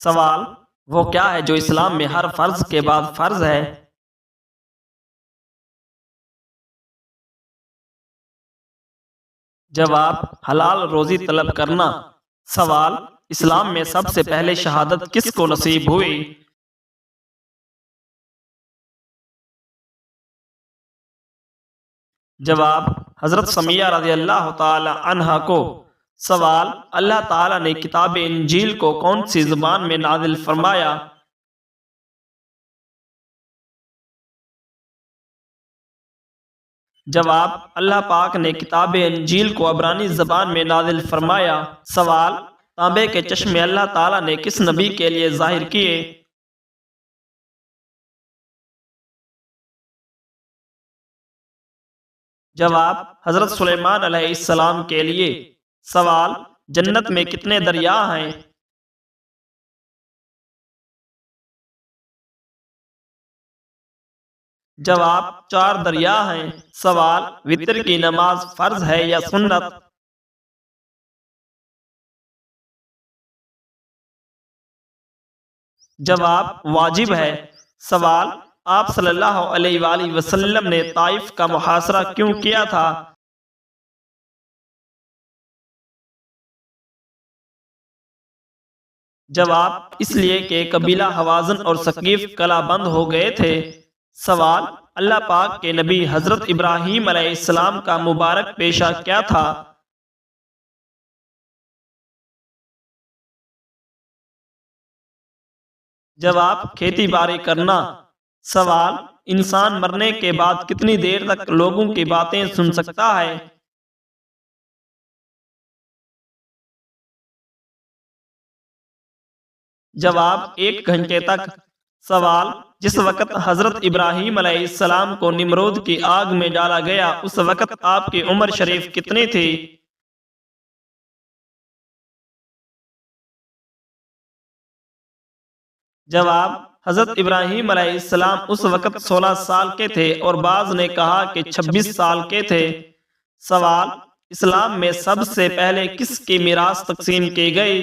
سوال: وہ کیا ہے جو اسلام میں ہر فرض کے بعد فرض ہے؟ جواب: حلال روزی طلب کرنا۔ سوال: اسلام میں سب سے پہلے شہادت کس کو نصیب ہوئی؟ جواب: حضرت سمیہ رضی اللہ تعالی عنہا کو۔ سوال: اللہ تعالی نے کتاب انجیل کو کون سی زبان میں نازل فرمایا؟ جواب: اللہ پاک نے کتاب انجیل کو عبرانی زبان میں نازل فرمایا۔ سوال: تانبے کے چشمے اللہ تعالی نے کس نبی کے لیے ظاہر کیے؟ جواب: حضرت سلیمان علیہ السلام کے لیے۔ سوال: جنت میں کتنے دریا ہیں؟ جواب: 4 دریا ہیں۔ سوال: وتر کی نماز فرض ہے یا سنت؟ جواب: واجب ہے۔ سوال: آپ صلی اللہ علیہ وآلہ وسلم نے طائف کا محاصرہ کیوں کیا تھا؟ جواب: اس لیے کہ قبیلہ حوازن اور ثقیف کلا بند ہو گئے تھے۔ سوال: اللہ پاک کے نبی حضرت ابراہیم علیہ السلام کا مبارک پیشہ کیا تھا؟ جواب: کھیتی باڑی کرنا۔ سوال: انسان مرنے کے بعد کتنی دیر تک لوگوں کی باتیں سن سکتا ہے؟ جواب: 1 گھنٹے تک۔ سوال: جس وقت حضرت ابراہیم علیہ السلام کو نمرود کی آگ میں ڈالا گیا اس وقت آپ کی عمر شریف کتنی تھی؟ جواب: حضرت ابراہیم علیہ السلام اس وقت 16 سال کے تھے اور بعض نے کہا کہ 26 سال کے تھے۔ سوال: اسلام میں سب سے پہلے کس کی میراث تقسیم کی گئی؟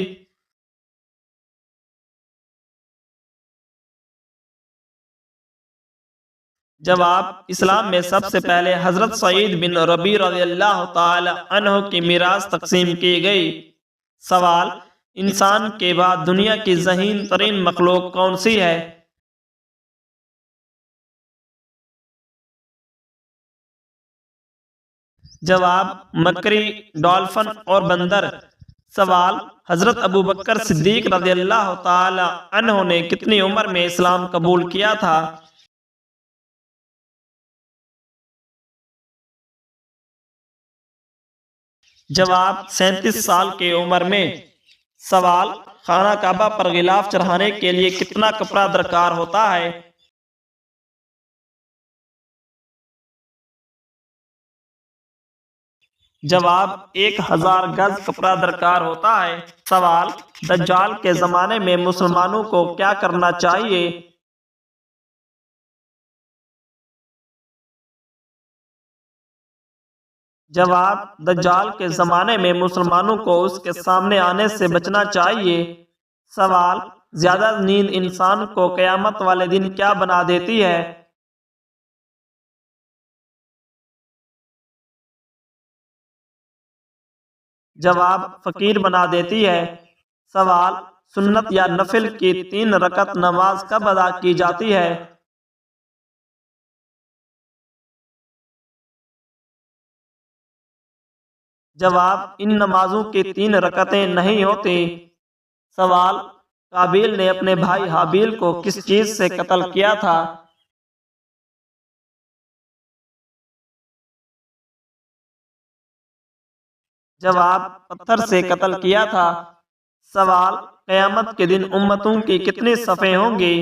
جواب: اسلام میں سب سے پہلے حضرت سعید بن ربیع رضی اللہ تعالی عنہ کی میراث تقسیم کی گئی۔ سوال: انسان کے بعد دنیا کی ذہین ترین مخلوق کون سی ہے؟ جواب: مکڑی، ڈالفن اور بندر۔ سوال: حضرت ابو بکر صدیق رضی اللہ تعالی عنہ نے کتنی عمر میں اسلام قبول کیا تھا؟ جواب: 37 سال کی عمر میں۔ سوال: خانہ کعبہ پر غلاف چڑھانے کے لیے کتنا کپڑا درکار ہوتا ہے؟ جواب: 1000 گز کپڑا درکار ہوتا ہے۔ سوال: دجال کے زمانے میں مسلمانوں کو کیا کرنا چاہیے؟ جواب: دجال کے زمانے میں مسلمانوں کو اس کے سامنے آنے سے بچنا چاہیے۔ سوال: زیادہ نیند انسان کو قیامت والے دن کیا بنا دیتی ہے؟ جواب: فقیر بنا دیتی ہے۔ سوال: سنت یا نفل کی 3 رکعت نماز کب ادا کی جاتی ہے؟ جواب: ان نمازوں کی 3 رکعتیں نہیں ہوتی۔ سوال: قابیل نے اپنے بھائی حابیل کو کس چیز سے قتل کیا تھا؟ جواب: پتھر سے قتل کیا تھا۔ سوال: قیامت کے دن امتوں کی کتنی صفیں ہوں گی؟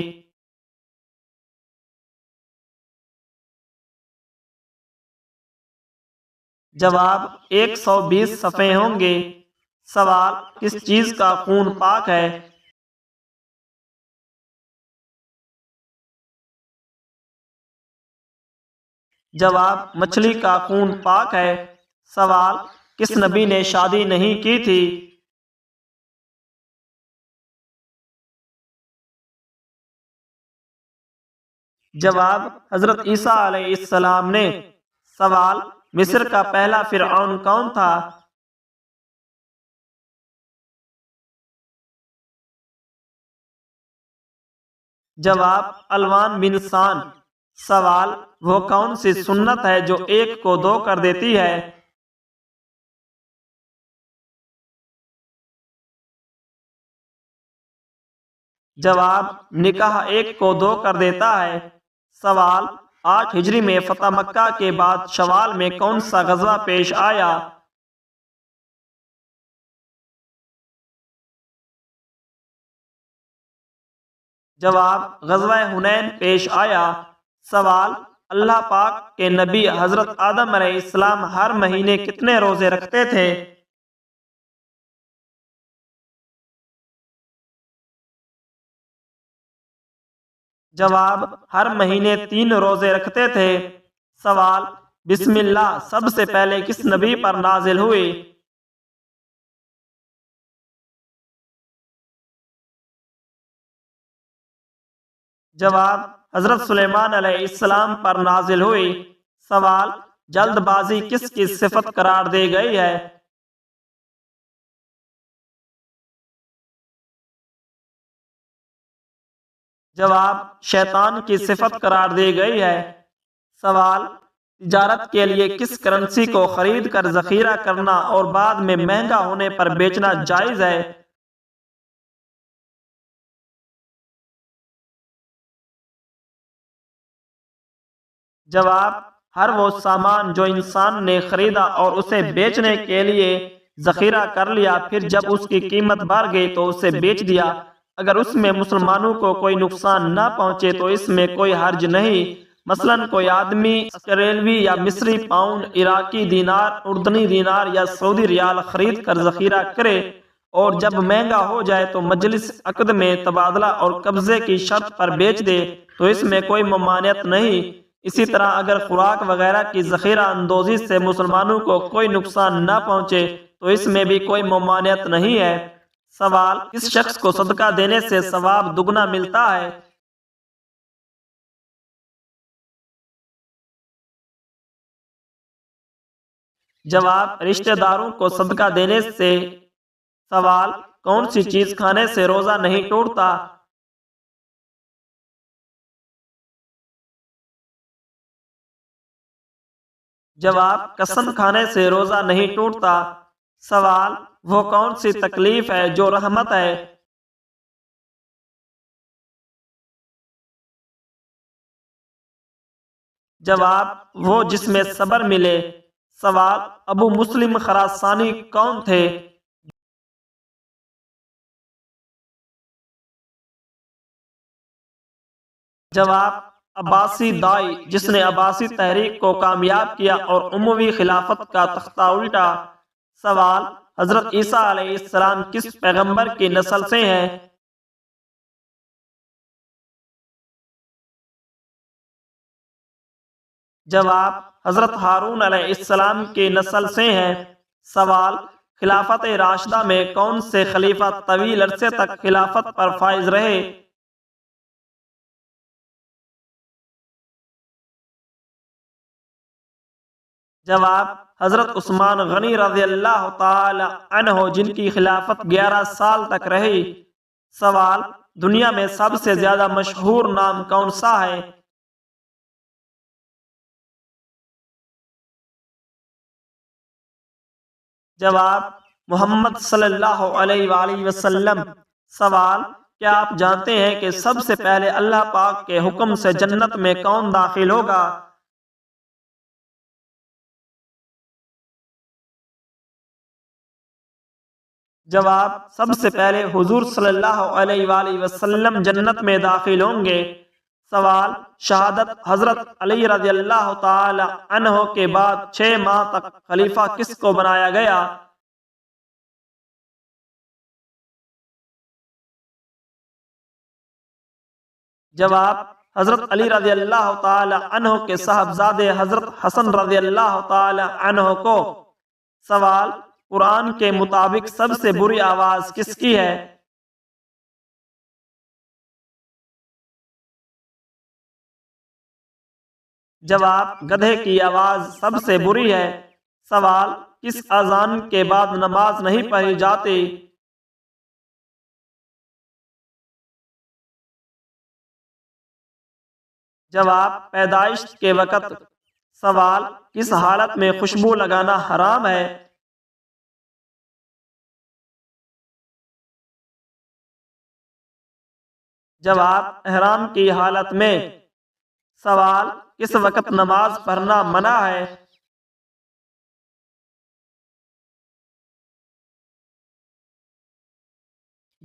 جواب: 120 صفیں ہوں گی۔ سوال: کس چیز کا خون پاک ہے؟ جواب: مچھلی کا خون پاک ہے۔ سوال: کس نبی نے شادی نہیں کی تھی؟ جواب: حضرت عیسیٰ علیہ السلام نے۔ سوال: مصر کا پہلا فرعون کون تھا؟ جواب: الوان بن سان۔ سوال: وہ کون سی سنت ہے جو ایک کو دو کر دیتی ہے؟ جواب: نکاح ایک کو دو کر دیتا ہے۔ سوال: 8 ہجری میں فتح مکہ کے بعد شوال میں کون سا غزوہ پیش آیا؟ جواب: غزوہ حنین پیش آیا۔ سوال: اللہ پاک کے نبی حضرت آدم علیہ السلام ہر مہینے کتنے روزے رکھتے تھے؟ جواب: ہر مہینے 3 روزے رکھتے تھے۔ سوال: بسم اللہ سب سے پہلے کس نبی پر نازل ہوئی؟ جواب: حضرت سلیمان علیہ السلام پر نازل ہوئی۔ سوال: جلد بازی کس کی صفت قرار دی گئی ہے؟ جواب: شیطان کی صفت قرار دی گئی ہے۔ سوال: تجارت کے لیے کس کرنسی کو خرید کر ذخیرہ کرنا اور بعد میں مہنگا ہونے پر بیچنا جائز ہے؟ جواب: ہر وہ سامان جو انسان نے خریدا اور اسے بیچنے کے لیے ذخیرہ کر لیا، پھر جب اس کی قیمت بڑھ گئی تو اسے بیچ دیا، اگر اس میں مسلمانوں کو کوئی نقصان نہ پہنچے تو اس میں کوئی حرج نہیں۔ مثلاً کوئی آدمی اسرائیلوی یا مصری پاؤنڈ، عراقی دینار، اردنی دینار یا سعودی ریال خرید کر ذخیرہ کرے اور جب مہنگا ہو جائے تو مجلس عقد میں تبادلہ اور قبضے کی شرط پر بیچ دے تو اس میں کوئی ممانعت نہیں۔ اسی طرح اگر خوراک وغیرہ کی ذخیرہ اندوزی سے مسلمانوں کو کوئی نقصان نہ پہنچے تو اس میں بھی کوئی ممانعت نہیں ہے۔ سوال: کس شخص کو صدقہ دینے سے ثواب دگنا ملتا ہے؟ جواب: رشتہ داروں کو صدقہ دینے سے۔ سوال: کون سی چیز کھانے سے روزہ نہیں ٹوٹتا؟ جواب: قسم کھانے سے روزہ نہیں ٹوٹتا۔ سوال: وہ کون سی تکلیف ہے جو رحمت ہے؟ جواب: وہ جس میں صبر ملے۔ سوال: ابو مسلم خراسانی کون تھے؟ جواب: عباسی دائی جس نے عباسی تحریک کو کامیاب کیا اور اموی خلافت کا تختہ الٹا۔ سوال: حضرت عیسیٰ علیہ السلام کس پیغمبر کی نسل سے ہیں؟ جواب: حضرت ہارون علیہ السلام کی نسل سے ہیں۔ سوال: خلافت راشدہ میں کون سے خلیفہ طویل عرصے تک خلافت پر فائز رہے؟ جواب: حضرت عثمان غنی رضی اللہ تعالی عنہ جن کی خلافت 11 سال تک رہی۔ سوال: دنیا میں سب سے زیادہ مشہور نام کون سا ہے؟ جواب: محمد صلی اللہ علیہ وآلہ وسلم۔ سوال: کیا آپ جانتے ہیں کہ سب سے پہلے اللہ پاک کے حکم سے جنت میں کون داخل ہوگا؟ جواب: سب سے پہلے حضور صلی اللہ علیہ وآلہ وسلم جنت میں داخل ہوں گے۔ سوال: شہادت حضرت علی رضی اللہ تعالی عنہ کے بعد 6 ماہ تک خلیفہ کس کو بنایا گیا؟ جواب: حضرت علی رضی اللہ تعالی عنہ کے صاحبزادے حضرت حسن رضی اللہ تعالی عنہ کو۔ سوال: قرآن کے مطابق سب سے بری آواز کس کی ہے؟ جواب: گدھے کی آواز سب سے بری ہے۔ سوال: کس اذان کے بعد نماز نہیں پڑھی جاتی؟ جواب: پیدائش کے وقت۔ سوال: کس حالت میں خوشبو لگانا حرام ہے؟ جواب: احرام کی حالت میں۔ سوال: کس وقت نماز پڑھنا منع ہے؟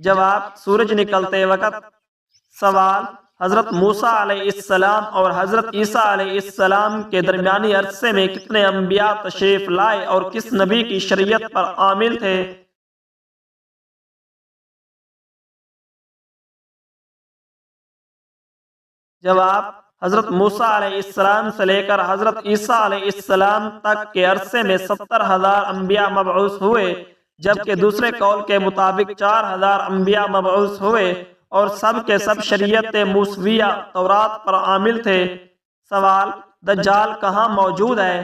جواب: سورج نکلتے وقت۔ سوال: حضرت موسیٰ علیہ السلام اور حضرت عیسیٰ علیہ السلام کے درمیانی عرصے میں کتنے انبیاء تشریف لائے اور کس نبی کی شریعت پر عامل تھے؟ جواب: حضرت موسیٰ علیہ السلام سے لے کر حضرت عیسیٰ علیہ السلام تک کے عرصے میں 70,000 انبیاء مبعوث ہوئے، جبکہ دوسرے قول کے مطابق 4,000 انبیاء مبعوث ہوئے اور سب کے سب شریعت موسویہ تورات پر عامل تھے۔ سوال: دجال کہاں موجود ہے؟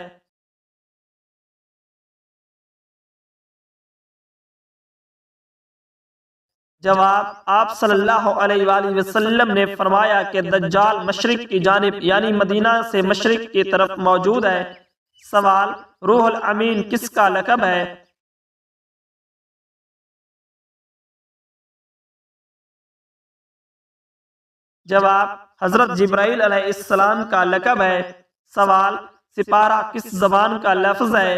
جواب: آپ صلی اللہ علیہ وآلہ وسلم نے فرمایا کہ دجال مشرق کی جانب یعنی مدینہ سے مشرق کی طرف موجود ہے۔ سوال: روح الامین کس کا لقب ہے؟ جواب: حضرت جبرائیل علیہ السلام کا لقب ہے۔ سوال: سپارہ کس زبان کا لفظ ہے؟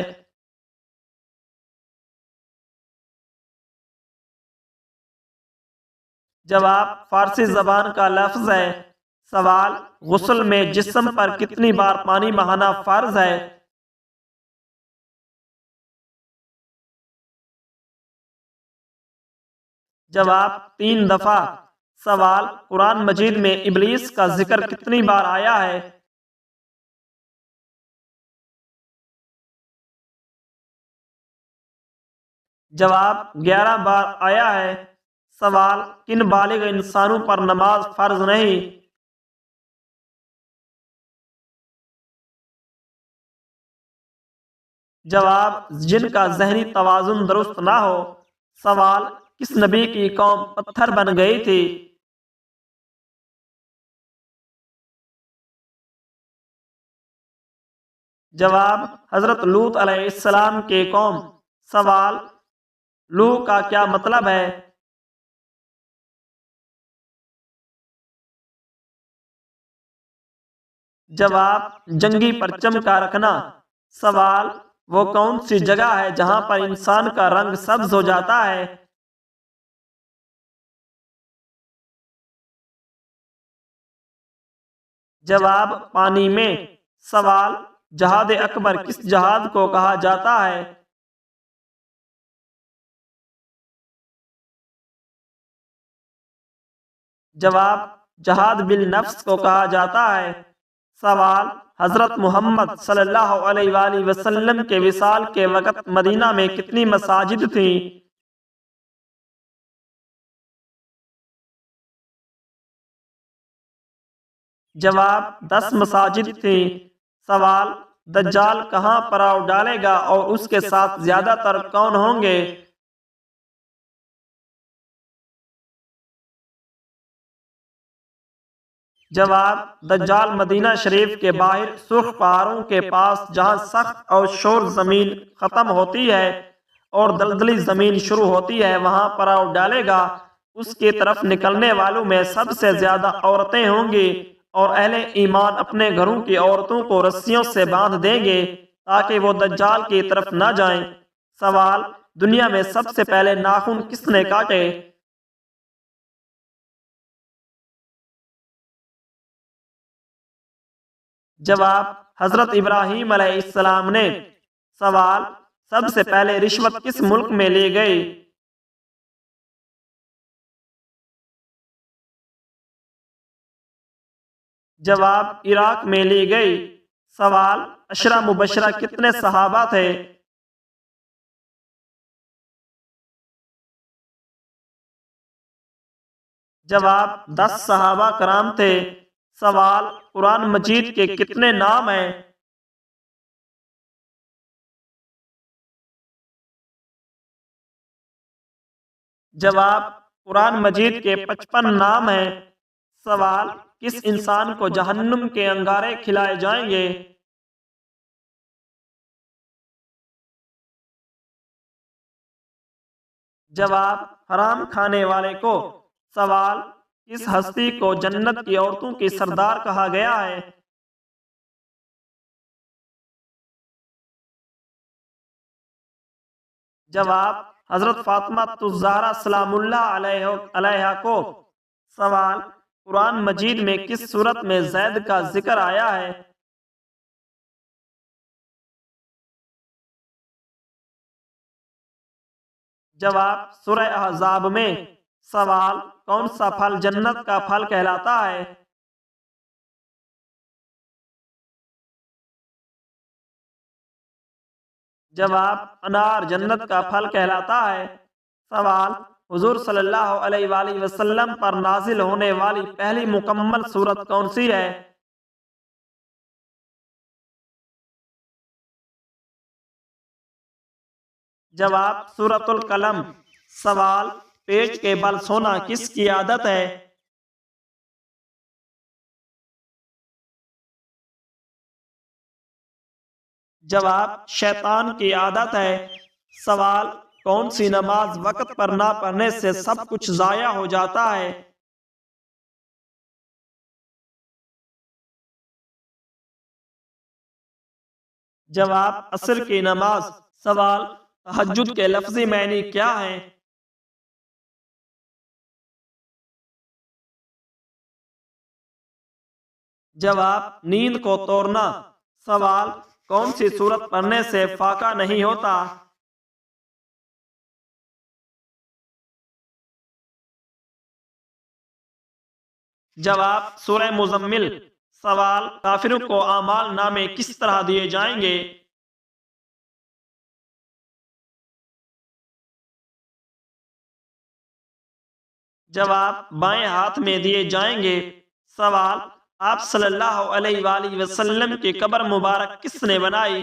جواب: فارسی زبان کا لفظ ہے۔ سوال: غسل میں جسم پر کتنی بار پانی بہانا فرض ہے؟ جواب: 3 دفعہ۔ سوال: قرآن مجید میں ابلیس کا ذکر کتنی بار آیا ہے؟ جواب: 11 بار آیا ہے۔ سوال: کن بالغ انسانوں پر نماز فرض نہیں؟ جواب: جن کا ذہنی توازن درست نہ ہو۔ سوال: کس نبی کی قوم پتھر بن گئی تھی؟ جواب: حضرت لوط علیہ السلام کی قوم۔ سوال: لو کا کیا مطلب ہے؟ جواب: جنگی پرچم کا رکھنا۔ سوال: وہ کون سی جگہ ہے جہاں پر انسان کا رنگ سبز ہو جاتا ہے؟ جواب: پانی میں۔ سوال: جہاد اکبر کس جہاد کو کہا جاتا ہے؟ جواب: جہاد بالنفس کو کہا جاتا ہے۔ سوال: حضرت محمد صلی اللہ علیہ وآلہ وسلم کے وصال کے وقت مدینہ میں کتنی مساجد تھیں؟ جواب: 10 مساجد تھیں۔ سوال: دجال کہاں پڑاؤ ڈالے گا اور اس کے ساتھ زیادہ تر کون ہوں گے؟ جواب: دجال مدینہ شریف کے باہر سرخ پہاڑوں کے پاس جہاں سخت اور شور زمین ختم ہوتی ہے اور دلدلی زمین شروع ہوتی ہے وہاں پڑاؤ ڈالے گا۔ اس کی طرف نکلنے والوں میں سب سے زیادہ عورتیں ہوں گی اور اہل ایمان اپنے گھروں کی عورتوں کو رسیوں سے باندھ دیں گے تاکہ وہ دجال کی طرف نہ جائیں۔ سوال: دنیا میں سب سے پہلے ناخن کس نے کاٹے؟ جواب: حضرت ابراہیم علیہ السلام نے۔ سوال: سب سے پہلے رشوت کس ملک میں لی گئی؟ جواب: عراق میں لی گئی۔ سوال: عشرہ مبشرہ کتنے صحابہ تھے؟ جواب: 10 صحابہ کرام تھے۔ سوال، قرآن مجید کے کتنے نام ہیں؟ جواب، قرآن مجید کے 55 نام ہیں۔ سوال، کس انسان کو جہنم کے انگارے کھلائے جائیں گے؟ جواب، حرام کھانے والے کو۔ سوال، کس ہستی کو جنت کی عورتوں کی سردار کہا گیا ہے؟ جواب، حضرت فاطمہ الزہرا سلام اللہ علیہا کو۔ سوال، قرآن مجید میں کس صورت میں زید کا ذکر آیا ہے؟ جواب، سورہ احزاب میں۔ سوال، کون سا پھل جنت کا پھل کہلاتا ہے؟ جواب، انار جنت کا پھل کہلاتا ہے۔ سوال، حضور صلی اللہ علیہ وآلہ وسلم پر نازل ہونے والی پہلی مکمل سورت کون سی ہے؟ جواب، سورۃ القلم۔ سوال، پیٹ کے بل سونا کس کی عادت ہے؟ جواب، شیطان کی عادت ہے۔ سوال، کون سی نماز وقت پر نہ پڑھنے سے سب کچھ ضائع ہو جاتا ہے؟ جواب، عصر کی نماز۔ سوال، تہجد کے لفظی معنی کیا ہیں؟ جواب، نیند کو توڑنا۔ سوال، کون سی سورت پڑھنے سے فاقہ نہیں ہوتا؟ جواب، سورہ مزمل۔ سوال، کافروں کو اعمال نامے کس طرح دیے جائیں گے؟ جواب، بائیں ہاتھ میں دیے جائیں گے۔ سوال، آپ صلی اللہ علیہ وآلہ وسلم کی قبر مبارک کس نے بنائی؟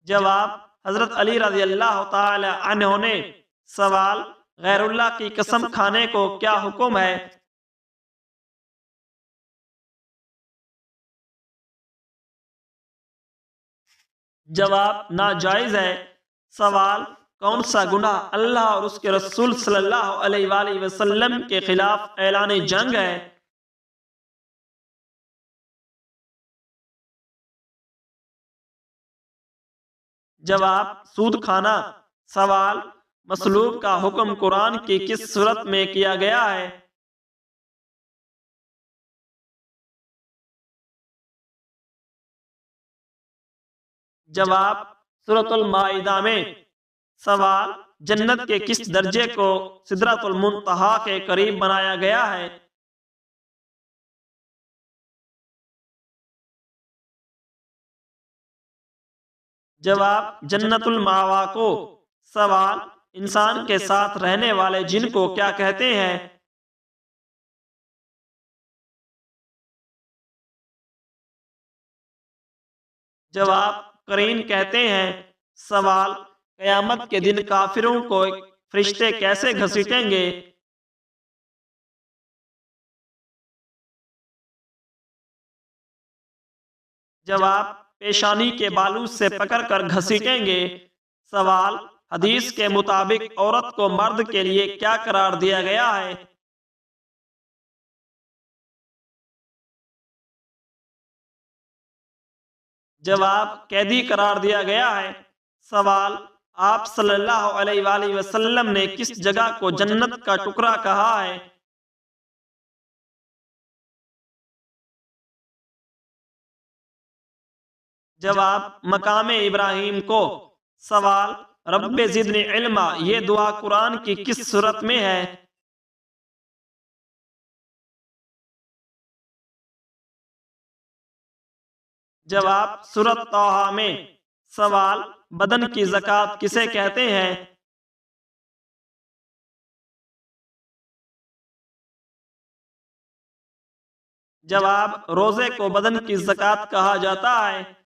جواب، حضرت علی رضی اللہ تعالی عنہ نے۔ سوال، غیر اللہ کی قسم کھانے کو کیا حکم ہے؟ جواب، ناجائز ہے۔ سوال، کون سا گناہ اللہ اور اس کے رسول صلی اللہ علیہ وآلہ وسلم کے خلاف اعلان جنگ ہے؟ جواب، سود کھانا۔ سوال، مسلوب کا حکم قرآن کی کس صورت میں کیا گیا ہے؟ جواب، سورۃ المائدہ میں۔ سوال، جنت کے کس درجے کو سدرۃ المنتہا کے قریب بنایا گیا ہے؟ جواب، جنت الماوا کو۔ سوال، انسان کے ساتھ رہنے والے جن کو کیا کہتے ہیں؟ جواب، قرین کہتے ہیں۔ سوال، قیامت کے دن کافروں کو فرشتے کیسے گھسیٹیں گے؟ جواب، پیشانی کے بالوں سے پکڑ کر گھسیٹیں گے۔ سوال، حدیث کے مطابق عورت کو مرد کے لیے کیا قرار دیا گیا ہے؟ جواب، قیدی قرار دیا گیا ہے۔ سوال، آپ صلی اللہ علیہ وآلہ وسلم نے کس جگہ کو جنت کا ٹکڑا کہا ہے؟ جواب، مقام ابراہیم کو۔ سوال، رب زدنی علما یہ دعا قرآن کی کس سورت میں ہے؟ جواب، سورۃ طٰہٰ میں۔ سوال، بدن کی زکوٰۃ کسے کہتے ہیں؟ جواب: روزے کو بدن کی زکوٰۃ کہا جاتا ہے۔